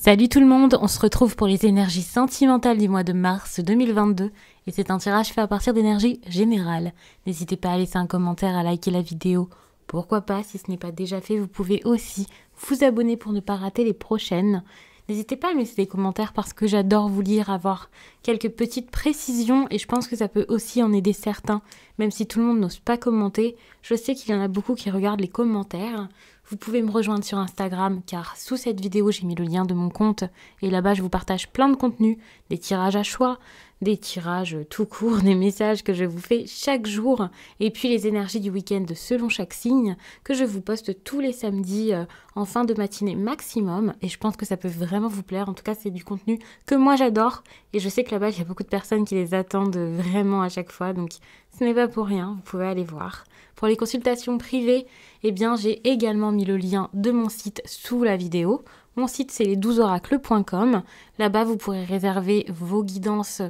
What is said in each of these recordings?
Salut tout le monde, on se retrouve pour les énergies sentimentales du mois de mars 2022 et c'est un tirage fait à partir d'énergie générale. N'hésitez pas à laisser un commentaire, à liker la vidéo. Pourquoi pas, si ce n'est pas déjà fait, vous pouvez aussi vous abonner pour ne pas rater les prochaines. N'hésitez pas à me laisser des commentaires parce que j'adore vous lire, avoir quelques petites précisions et je pense que ça peut aussi en aider certains. Même si tout le monde n'ose pas commenter, je sais qu'il y en a beaucoup qui regardent les commentaires. Vous pouvez me rejoindre sur Instagram car sous cette vidéo j'ai mis le lien de mon compte et là-bas je vous partage plein de contenus, des tirages à choix, des tirages tout court, des messages que je vous fais chaque jour et puis les énergies du week-end selon chaque signe que je vous poste tous les samedis en fin de matinée maximum et je pense que ça peut vraiment vous plaire. En tout cas c'est du contenu que moi j'adore et je sais que là-bas il y a beaucoup de personnes qui les attendent vraiment à chaque fois donc ce n'est pas pour rien, vous pouvez aller voir. Pour les consultations privées, eh bien, j'ai également mis le lien de mon site sous la vidéo. Mon site, c'est les12oracles.com. Là-bas, vous pourrez réserver vos guidances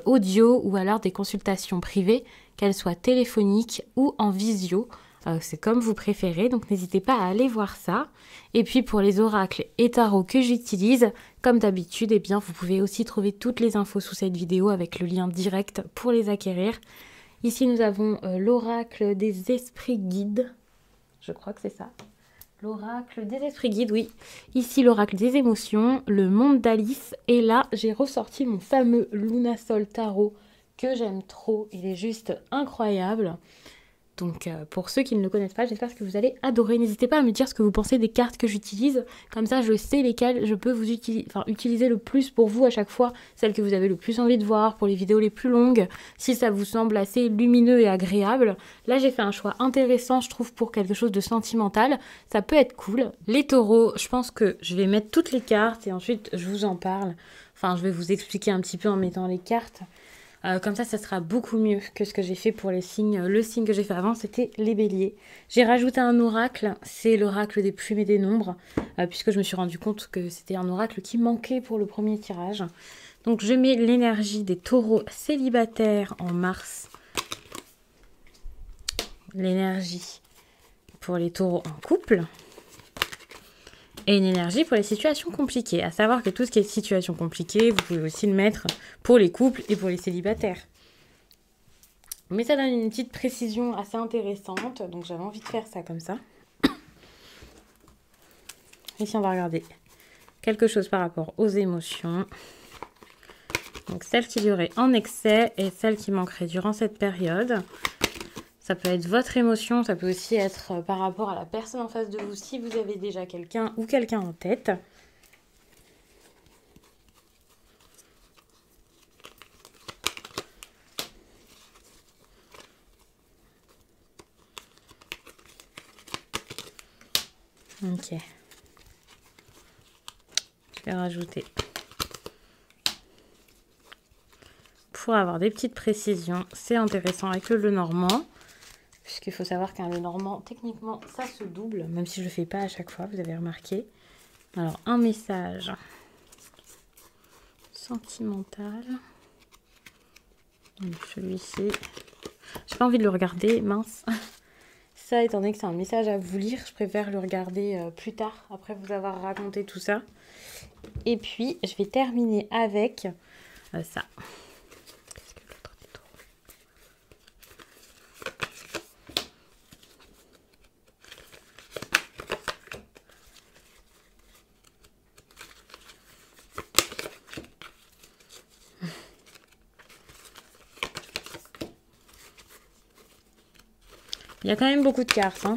audio ou alors des consultations privées, qu'elles soient téléphoniques ou en visio. C'est comme vous préférez, donc n'hésitez pas à aller voir ça. Et puis pour les oracles et tarots que j'utilise, comme d'habitude, eh bien, vous pouvez aussi trouver toutes les infos sous cette vidéo avec le lien direct pour les acquérir. Ici, nous avons l'oracle des esprits guides. Je crois que c'est ça. L'oracle des esprits guides, oui. Ici, l'oracle des émotions, le monde d'Alice. Et là, j'ai ressorti mon fameux Lunasol Tarot que j'aime trop. Il est juste incroyable. Donc, pour ceux qui ne le connaissent pas, j'espère que vous allez adorer. N'hésitez pas à me dire ce que vous pensez des cartes que j'utilise. Comme ça, je sais lesquelles je peux vous utiliser le plus pour vous à chaque fois. Celles que vous avez le plus envie de voir pour les vidéos les plus longues. Si ça vous semble assez lumineux et agréable. Là, j'ai fait un choix intéressant, je trouve, pour quelque chose de sentimental. Ça peut être cool. Les taureaux, je pense que je vais mettre toutes les cartes et ensuite, je vous en parle. Enfin, je vais vous expliquer un petit peu en mettant les cartes. Comme ça sera beaucoup mieux que ce que j'ai fait pour les signes. Le signe que j'ai fait avant, c'était les béliers. J'ai rajouté un oracle, c'est l'oracle des plumes et des nombres, puisque je me suis rendu compte que c'était un oracle qui manquait pour le premier tirage. Donc je mets l'énergie des taureaux célibataires en mars. L'énergie pour les taureaux en couple. Et une énergie pour les situations compliquées. À savoir que tout ce qui est situation compliquée, vous pouvez aussi le mettre pour les couples et pour les célibataires. Mais ça donne une petite précision assez intéressante. Donc j'avais envie de faire ça comme ça. Ici on va regarder quelque chose par rapport aux émotions. Donc celle qui durait en excès et celle qui manquerait durant cette période. Ça peut être votre émotion, ça peut aussi être par rapport à la personne en face de vous, si vous avez déjà quelqu'un ou quelqu'un en tête. Ok. Je vais rajouter. Pour avoir des petites précisions, c'est intéressant avec le Lenormand. Puisqu'il faut savoir qu'un Lenormand, techniquement, ça se double, même si je ne le fais pas à chaque fois, vous avez remarqué. Alors, un message sentimental. Celui-ci. J'ai pas envie de le regarder, mince. Ça, étant donné que c'est un message à vous lire, je préfère le regarder plus tard, après vous avoir raconté tout ça. Et puis, je vais terminer avec ça. Il y a quand même beaucoup de cartes, hein.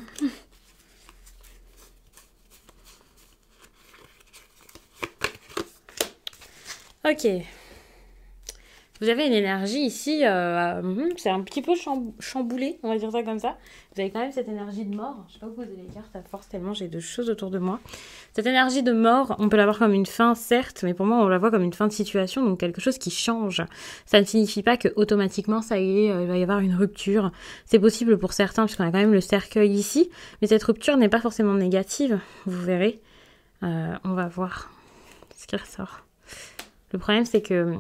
Ok. Vous avez une énergie ici, c'est un petit peu chamboulé, on va dire ça comme ça. Vous avez quand même cette énergie de mort. Je ne sais pas où poser les cartes à force tellement j'ai de choses autour de moi. Cette énergie de mort, on peut la voir comme une fin, certes, mais pour moi, on la voit comme une fin de situation, donc quelque chose qui change. Ça ne signifie pas que automatiquement, ça y est, il va y avoir une rupture. C'est possible pour certains, puisqu'on a quand même le cercueil ici, mais cette rupture n'est pas forcément négative, vous verrez. On va voir ce qui ressort. Le problème, c'est que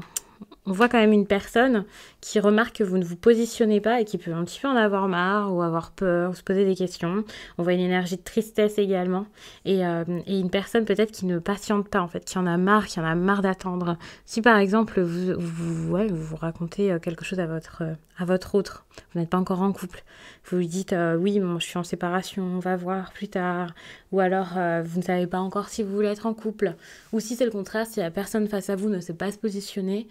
On voit quand même une personne qui remarque que vous ne vous positionnez pas et qui peut un petit peu en avoir marre ou avoir peur, ou se poser des questions. On voit une énergie de tristesse également et une personne peut-être qui ne patiente pas en fait, qui en a marre d'attendre. Si par exemple vous racontez quelque chose à votre autre, vous n'êtes pas encore en couple, vous lui dites oui, je suis en séparation, on va voir plus tard, ou alors vous ne savez pas encore si vous voulez être en couple, ou si c'est le contraire, si la personne face à vous ne sait pas se positionner,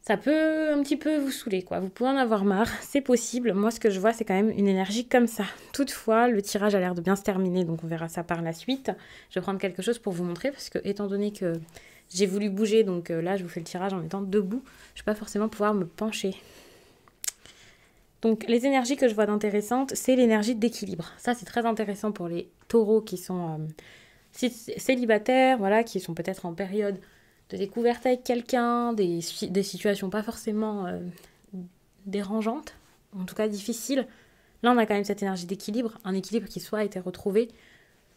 ça peut un petit peu vous saouler, quoi. Vous pouvez en avoir marre, c'est possible. Moi, ce que je vois, c'est quand même une énergie comme ça. Toutefois, le tirage a l'air de bien se terminer, donc on verra ça par la suite. Je vais prendre quelque chose pour vous montrer, parce que étant donné que j'ai voulu bouger, donc là, je vous fais le tirage en étant debout, je ne vais pas forcément pouvoir me pencher. Donc, les énergies que je vois d'intéressantes, c'est l'énergie d'équilibre. Ça, c'est très intéressant pour les taureaux qui sont célibataires, voilà, qui sont peut-être en période de découverte avec quelqu'un, des situations pas forcément dérangeantes, en tout cas difficiles. Là, on a quand même cette énergie d'équilibre, un équilibre qui soit a été retrouvé,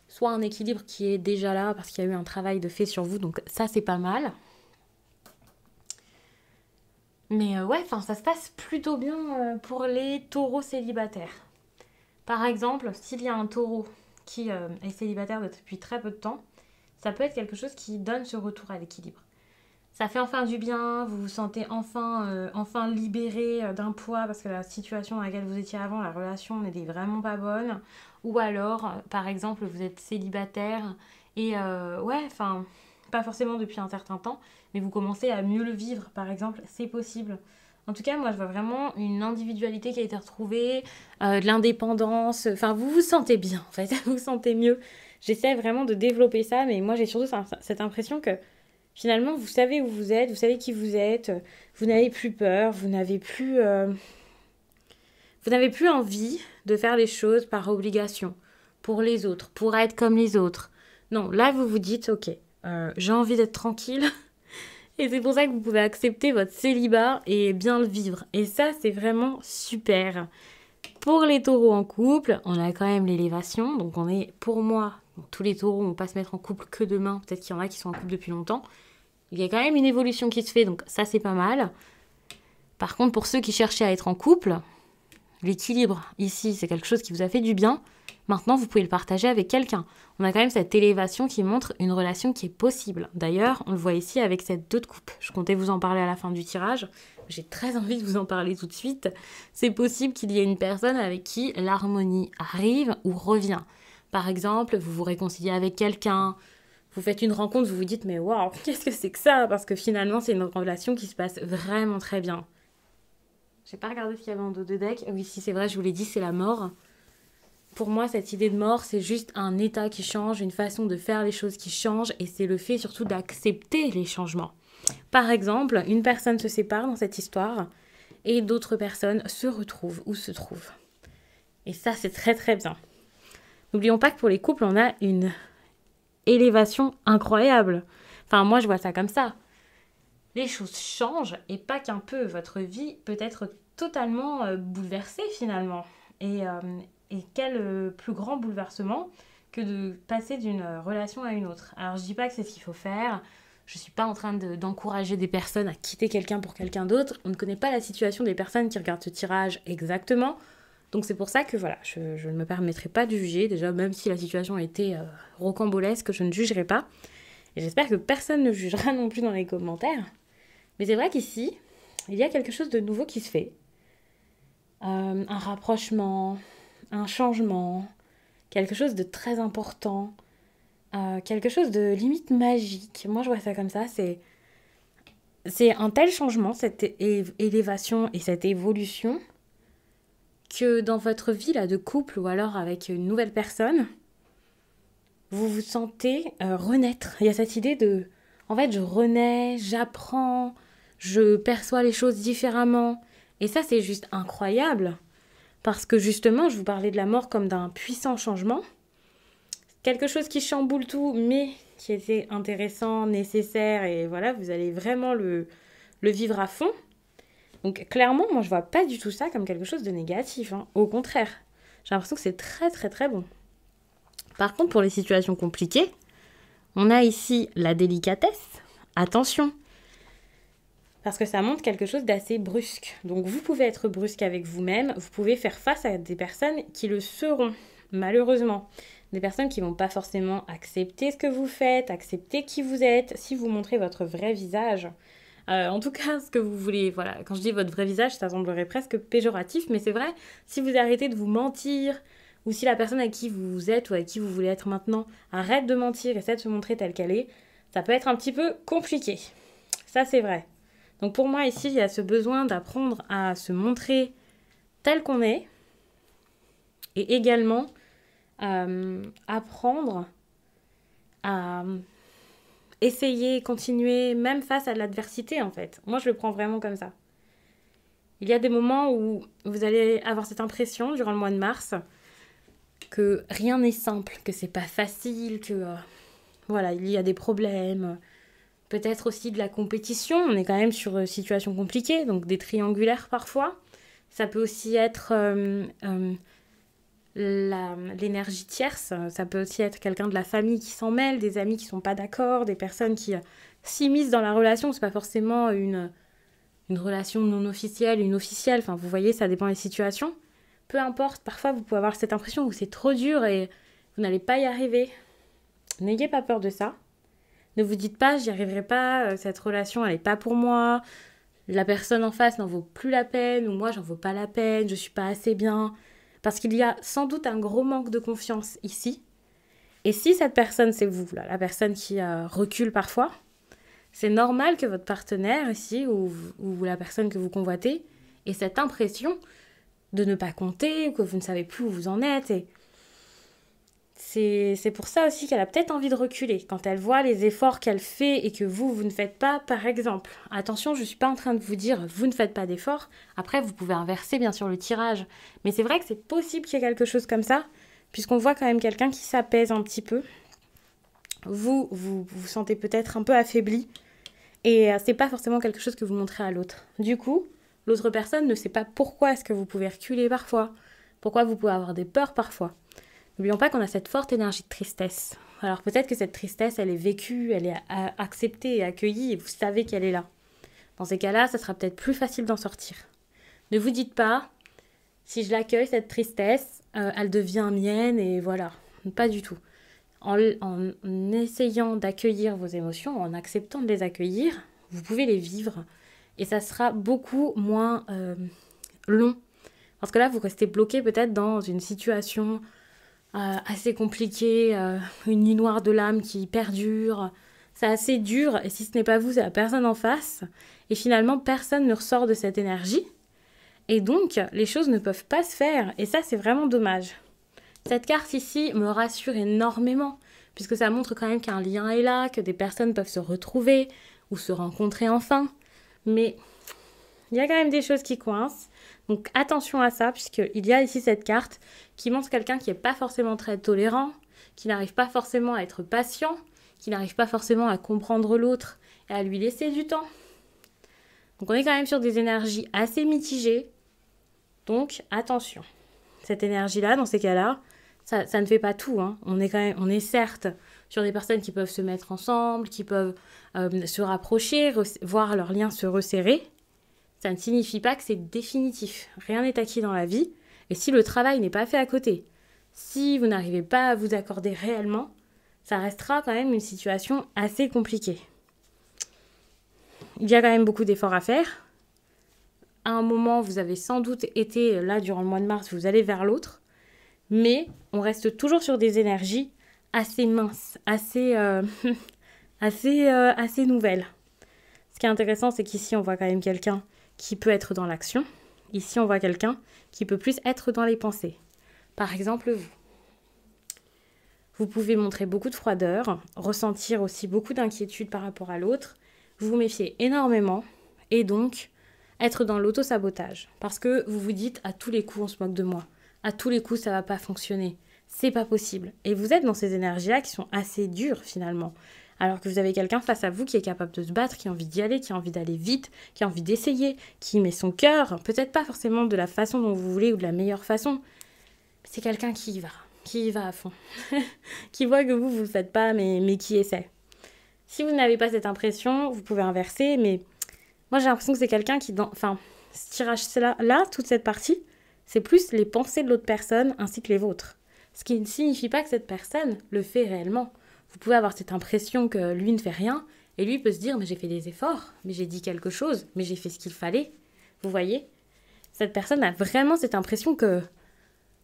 soit un équilibre qui est déjà là parce qu'il y a eu un travail de fait sur vous, donc ça, c'est pas mal. Mais ouais, ça se passe plutôt bien pour les taureaux célibataires. Par exemple, s'il y a un taureau qui est célibataire depuis très peu de temps, ça peut être quelque chose qui donne ce retour à l'équilibre. Ça fait enfin du bien, vous vous sentez enfin libéré d'un poids parce que la situation dans laquelle vous étiez avant, la relation n'était vraiment pas bonne. Ou alors, par exemple, vous êtes célibataire et pas forcément depuis un certain temps, mais vous commencez à mieux le vivre, par exemple, c'est possible. En tout cas, moi, je vois vraiment une individualité qui a été retrouvée, de l'indépendance. Enfin, vous vous sentez bien, en fait, vous vous sentez mieux. J'essaie vraiment de développer ça, mais moi, j'ai surtout cette impression que finalement, vous savez où vous êtes, vous savez qui vous êtes, vous n'avez plus peur, vous n'avez plus envie de faire les choses par obligation, pour les autres, pour être comme les autres. Non, là, vous vous dites, ok, j'ai envie d'être tranquille. Et c'est pour ça que vous pouvez accepter votre célibat et bien le vivre. Et ça, c'est vraiment super. Pour les taureaux en couple, on a quand même l'élévation. Donc on est, pour moi, tous les taureaux ne vont pas se mettre en couple que demain. Peut-être qu'il y en a qui sont en couple depuis longtemps. Il y a quand même une évolution qui se fait, donc ça, c'est pas mal. Par contre, pour ceux qui cherchaient à être en couple, l'équilibre, ici, c'est quelque chose qui vous a fait du bien. Maintenant, vous pouvez le partager avec quelqu'un. On a quand même cette élévation qui montre une relation qui est possible. D'ailleurs, on le voit ici avec cette 2 de coupe. Je comptais vous en parler à la fin du tirage. J'ai très envie de vous en parler tout de suite. C'est possible qu'il y ait une personne avec qui l'harmonie arrive ou revient. Par exemple, vous vous réconciliez avec quelqu'un, vous faites une rencontre, vous vous dites « Mais waouh, qu'est-ce que c'est que ça ?» Parce que finalement, c'est une relation qui se passe vraiment très bien. J'ai pas regardé ce qu'il y avait en dos de deck. Oui, si c'est vrai, je vous l'ai dit, c'est la mort. Pour moi, cette idée de mort, c'est juste un état qui change, une façon de faire les choses qui change, et c'est le fait surtout d'accepter les changements. Par exemple, une personne se sépare dans cette histoire, et d'autres personnes se retrouvent ou se trouvent. Et ça, c'est très très bien. N'oublions pas que pour les couples, on a une élévation incroyable. Enfin, moi, je vois ça comme ça. Les choses changent, et pas qu'un peu. Votre vie peut être totalement bouleversée, finalement. Et quel plus grand bouleversement que de passer d'une relation à une autre. Alors, je dis pas que c'est ce qu'il faut faire. Je suis pas en train d'encourager des personnes à quitter quelqu'un pour quelqu'un d'autre. On ne connaît pas la situation des personnes qui regardent ce tirage exactement. Donc c'est pour ça que voilà, je ne me permettrai pas de juger. Déjà, même si la situation était rocambolesque, je ne jugerai pas. Et j'espère que personne ne jugera non plus dans les commentaires. Mais c'est vrai qu'ici, il y a quelque chose de nouveau qui se fait. Un rapprochement, un changement, quelque chose de très important, quelque chose de limite magique. Moi, je vois ça comme ça. C'est un tel changement, cette élévation et cette évolution, que dans votre vie là, de couple ou alors avec une nouvelle personne, vous vous sentez renaître. Il y a cette idée de, en fait, je renais, j'apprends, je perçois les choses différemment. Et ça, c'est juste incroyable. Parce que justement, je vous parlais de la mort comme d'un puissant changement. Quelque chose qui chamboule tout, mais qui était intéressant, nécessaire. Et voilà, vous allez vraiment le vivre à fond. Donc clairement, moi, je vois pas du tout ça comme quelque chose de négatif. Hein. Au contraire, j'ai l'impression que c'est très, très, très bon. Par contre, pour les situations compliquées, on a ici la délicatesse. Attention, Parce que ça montre quelque chose d'assez brusque. Donc vous pouvez être brusque avec vous-même, vous pouvez faire face à des personnes qui le seront, malheureusement. Des personnes qui vont pas forcément accepter ce que vous faites, accepter qui vous êtes, si vous montrez votre vrai visage. En tout cas, ce que vous voulez, voilà, quand je dis votre vrai visage, ça semblerait presque péjoratif, mais c'est vrai, si vous arrêtez de vous mentir, ou si la personne avec qui vous êtes ou avec qui vous voulez être maintenant arrête de mentir, essaie de se montrer telle qu'elle est, ça peut être un petit peu compliqué. Ça, c'est vrai. Donc pour moi, ici, il y a ce besoin d'apprendre à se montrer tel qu'on est, et également apprendre à essayer, continuer, même face à l'adversité en fait. Moi, je le prends vraiment comme ça. Il y a des moments où vous allez avoir cette impression durant le mois de mars que rien n'est simple, que c'est pas facile, que voilà, il y a des problèmes. Peut-être aussi de la compétition, on est quand même sur une situation compliquée, donc des triangulaires parfois. Ça peut aussi être l'énergie tierce, ça peut aussi être quelqu'un de la famille qui s'en mêle, des amis qui sont pas d'accord, des personnes qui s'immiscent dans la relation, c'est pas forcément une relation non officielle, une officielle, enfin vous voyez, ça dépend des situations. Peu importe, parfois vous pouvez avoir cette impression où c'est trop dur et vous n'allez pas y arriver. N'ayez pas peur de ça. Ne vous dites pas, j'y arriverai pas, cette relation elle est pas pour moi, la personne en face n'en vaut plus la peine, ou moi j'en vaux pas la peine, je suis pas assez bien. Parce qu'il y a sans doute un gros manque de confiance ici. Et si cette personne, c'est vous, là, la personne qui recule parfois, c'est normal que votre partenaire ici, ou la personne que vous convoitez, ait cette impression de ne pas compter, ou que vous ne savez plus où vous en êtes. Et c'est pour ça aussi qu'elle a peut-être envie de reculer. Quand elle voit les efforts qu'elle fait et que vous ne faites pas, par exemple. Attention, je ne suis pas en train de vous dire vous ne faites pas d'efforts. Après, vous pouvez inverser bien sûr le tirage. Mais c'est vrai que c'est possible qu'il y ait quelque chose comme ça, puisqu'on voit quand même quelqu'un qui s'apaise un petit peu. Vous sentez peut-être un peu affaibli. Et c'est pas forcément quelque chose que vous montrez à l'autre. Du coup, l'autre personne ne sait pas pourquoi est-ce que vous pouvez reculer parfois. Pourquoi vous pouvez avoir des peurs parfois. N'oublions pas qu'on a cette forte énergie de tristesse. Alors peut-être que cette tristesse, elle est vécue, elle est acceptée et accueillie et vous savez qu'elle est là. Dans ces cas-là, ça sera peut-être plus facile d'en sortir. Ne vous dites pas, si je l'accueille, cette tristesse, elle devient mienne et voilà. Pas du tout. En essayant d'accueillir vos émotions, en acceptant de les accueillir, vous pouvez les vivre et ça sera beaucoup moins long. Parce que là, vous restez bloqué peut-être dans une situation assez compliqué, une nuit noire de l'âme qui perdure. C'est assez dur, et si ce n'est pas vous, c'est la personne en face. Et finalement, personne ne ressort de cette énergie. Et donc, les choses ne peuvent pas se faire. Et ça, c'est vraiment dommage. Cette carte ici me rassure énormément, puisque ça montre quand même qu'un lien est là, que des personnes peuvent se retrouver ou se rencontrer enfin. Mais il y a quand même des choses qui coincent. Donc attention à ça, puisqu'il y a ici cette carte qui montre quelqu'un qui n'est pas forcément très tolérant, qui n'arrive pas forcément à être patient, qui n'arrive pas forcément à comprendre l'autre et à lui laisser du temps. Donc on est quand même sur des énergies assez mitigées. Donc attention. Cette énergie-là, dans ces cas-là, ça ne fait pas tout. Hein. On est certes sur des personnes qui peuvent se mettre ensemble, qui peuvent se rapprocher, voir leurs liens se resserrer. Ça ne signifie pas que c'est définitif. Rien n'est acquis dans la vie. Et si le travail n'est pas fait à côté, si vous n'arrivez pas à vous accorder réellement, ça restera quand même une situation assez compliquée. Il y a quand même beaucoup d'efforts à faire. À un moment, vous avez sans doute été là durant le mois de mars, vous allez vers l'autre. Mais on reste toujours sur des énergies assez minces, assez nouvelles. Ce qui est intéressant, c'est qu'ici, on voit quand même quelqu'un qui peut être dans l'action. Ici, on voit quelqu'un qui peut plus être dans les pensées. Par exemple, vous. Vous pouvez montrer beaucoup de froideur, ressentir aussi beaucoup d'inquiétude par rapport à l'autre, vous méfiez énormément et donc être dans l'auto-sabotage. Parce que vous vous dites à tous les coups on se moque de moi, à tous les coups ça va pas fonctionner, c'est pas possible. Et vous êtes dans ces énergies-là qui sont assez dures finalement. Alors que vous avez quelqu'un face à vous qui est capable de se battre, qui a envie d'y aller, qui a envie d'aller vite, qui a envie d'essayer, qui met son cœur, peut-être pas forcément de la façon dont vous voulez ou de la meilleure façon, mais c'est quelqu'un qui y va à fond, qui voit que vous ne le faites pas, mais qui essaie. Si vous n'avez pas cette impression, vous pouvez inverser, mais Moi, j'ai l'impression que c'est quelqu'un qui, enfin, ce tirage-là, toute cette partie, c'est plus les pensées de l'autre personne ainsi que les vôtres. Ce qui ne signifie pas que cette personne le fait réellement. Vous pouvez avoir cette impression que lui ne fait rien, et lui peut se dire, mais j'ai fait des efforts, mais j'ai dit quelque chose, mais j'ai fait ce qu'il fallait. Vous voyez? Cette personne a vraiment cette impression que,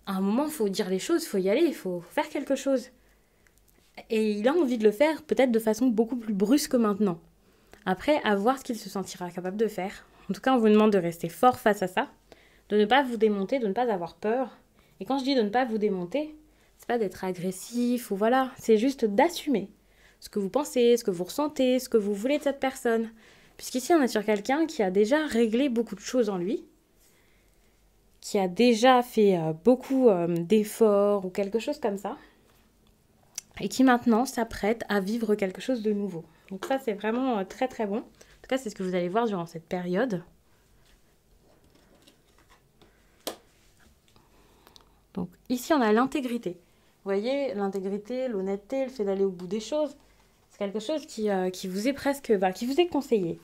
à un moment, il faut dire les choses, il faut y aller, il faut faire quelque chose. Et il a envie de le faire, peut-être de façon beaucoup plus brusque maintenant. Après, à voir ce qu'il se sentira capable de faire. En tout cas, on vous demande de rester fort face à ça, de ne pas vous démonter, de ne pas avoir peur. Et quand je dis de ne pas vous démonter, c'est pas d'être agressif ou voilà, c'est juste d'assumer ce que vous pensez, ce que vous ressentez, ce que vous voulez de cette personne. Puisqu'ici, on est sur quelqu'un qui a déjà réglé beaucoup de choses en lui, qui a déjà fait beaucoup d'efforts ou quelque chose comme ça, et qui maintenant s'apprête à vivre quelque chose de nouveau. Donc ça, c'est vraiment très très bon. En tout cas, c'est ce que vous allez voir durant cette période. Donc ici, on a l'intégrité. Vous voyez, l'intégrité, l'honnêteté, le fait d'aller au bout des choses, c'est quelque chose qui vous est presque, qui vous est conseillé.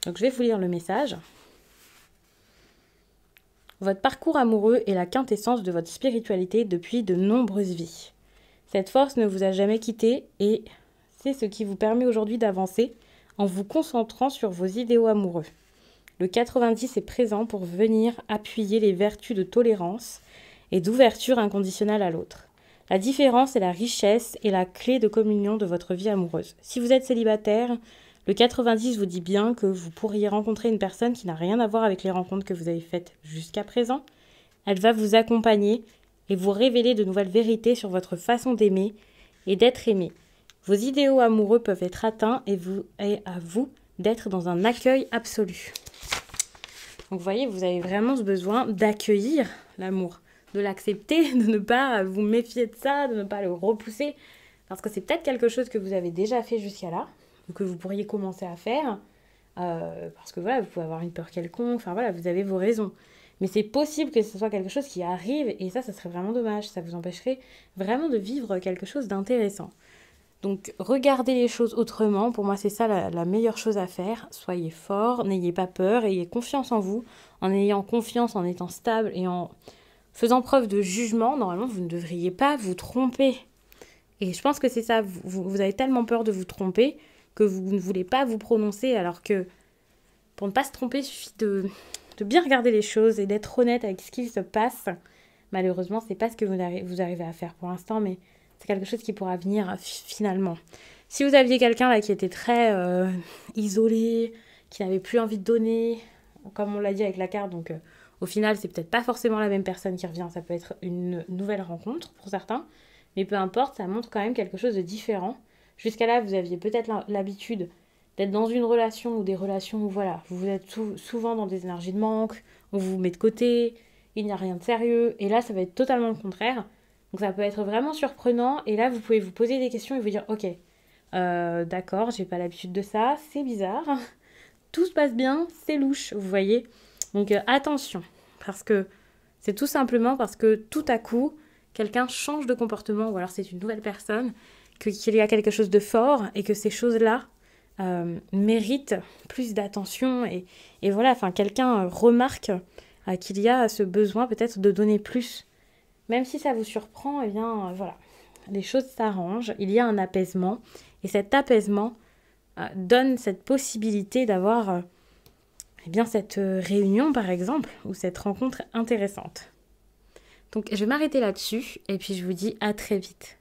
Donc je vais vous lire le message. Votre parcours amoureux est la quintessence de votre spiritualité depuis de nombreuses vies. Cette force ne vous a jamais quitté et c'est ce qui vous permet aujourd'hui d'avancer en vous concentrant sur vos idéaux amoureux. Le 90 est présent pour venir appuyer les vertus de tolérance et d'ouverture inconditionnelle à l'autre. La différence est la richesse et la clé de communion de votre vie amoureuse. Si vous êtes célibataire, le 90 vous dit bien que vous pourriez rencontrer une personne qui n'a rien à voir avec les rencontres que vous avez faites jusqu'à présent. Elle va vous accompagner et vous révéler de nouvelles vérités sur votre façon d'aimer et d'être aimé. Vos idéaux amoureux peuvent être atteints et à vous d'être dans un accueil absolu. Donc vous voyez, vous avez vraiment ce besoin d'accueillir l'amour, de l'accepter, de ne pas vous méfier de ça, de ne pas le repousser, parce que c'est peut-être quelque chose que vous avez déjà fait jusqu'à là, ou que vous pourriez commencer à faire, parce que voilà, vous pouvez avoir une peur quelconque, enfin voilà, vous avez vos raisons. Mais c'est possible que ce soit quelque chose qui arrive, et ça serait vraiment dommage, ça vous empêcherait vraiment de vivre quelque chose d'intéressant. Donc regardez les choses autrement, pour moi c'est ça la meilleure chose à faire. Soyez fort, n'ayez pas peur, ayez confiance en vous, en ayant confiance, en étant stable et en faisant preuve de jugement, normalement vous ne devriez pas vous tromper. Et je pense que c'est ça, vous avez tellement peur de vous tromper que vous ne voulez pas vous prononcer, alors que pour ne pas se tromper, il suffit de bien regarder les choses et d'être honnête avec ce qui se passe. Malheureusement, c'est pas ce que vous arrivez à faire pour l'instant, mais c'est quelque chose qui pourra venir finalement. Si vous aviez quelqu'un là qui était très isolé, qui n'avait plus envie de donner, comme on l'a dit avec la carte, donc au final, c'est peut-être pas forcément la même personne qui revient, ça peut être une nouvelle rencontre pour certains, mais peu importe, ça montre quand même quelque chose de différent. Jusqu'à là, vous aviez peut-être l'habitude d'être dans une relation ou des relations où voilà, vous êtes souvent dans des énergies de manque, on vous met de côté, il n'y a rien de sérieux, et là, ça va être totalement le contraire. Donc ça peut être vraiment surprenant, et là, vous pouvez vous poser des questions et vous dire, ok, d'accord, j'ai pas l'habitude de ça, c'est bizarre, tout se passe bien, c'est louche, vous voyez. Donc attention, parce que c'est tout simplement parce que tout à coup, quelqu'un change de comportement, ou alors c'est une nouvelle personne, qu'il y a quelque chose de fort, et que ces choses-là méritent plus d'attention, et voilà, enfin quelqu'un remarque qu'il y a ce besoin peut-être de donner plus. Même si ça vous surprend, eh bien voilà, les choses s'arrangent, il y a un apaisement, et cet apaisement donne cette possibilité d'avoir eh bien cette réunion par exemple, ou cette rencontre intéressante. Donc je vais m'arrêter là-dessus, et puis je vous dis à très vite.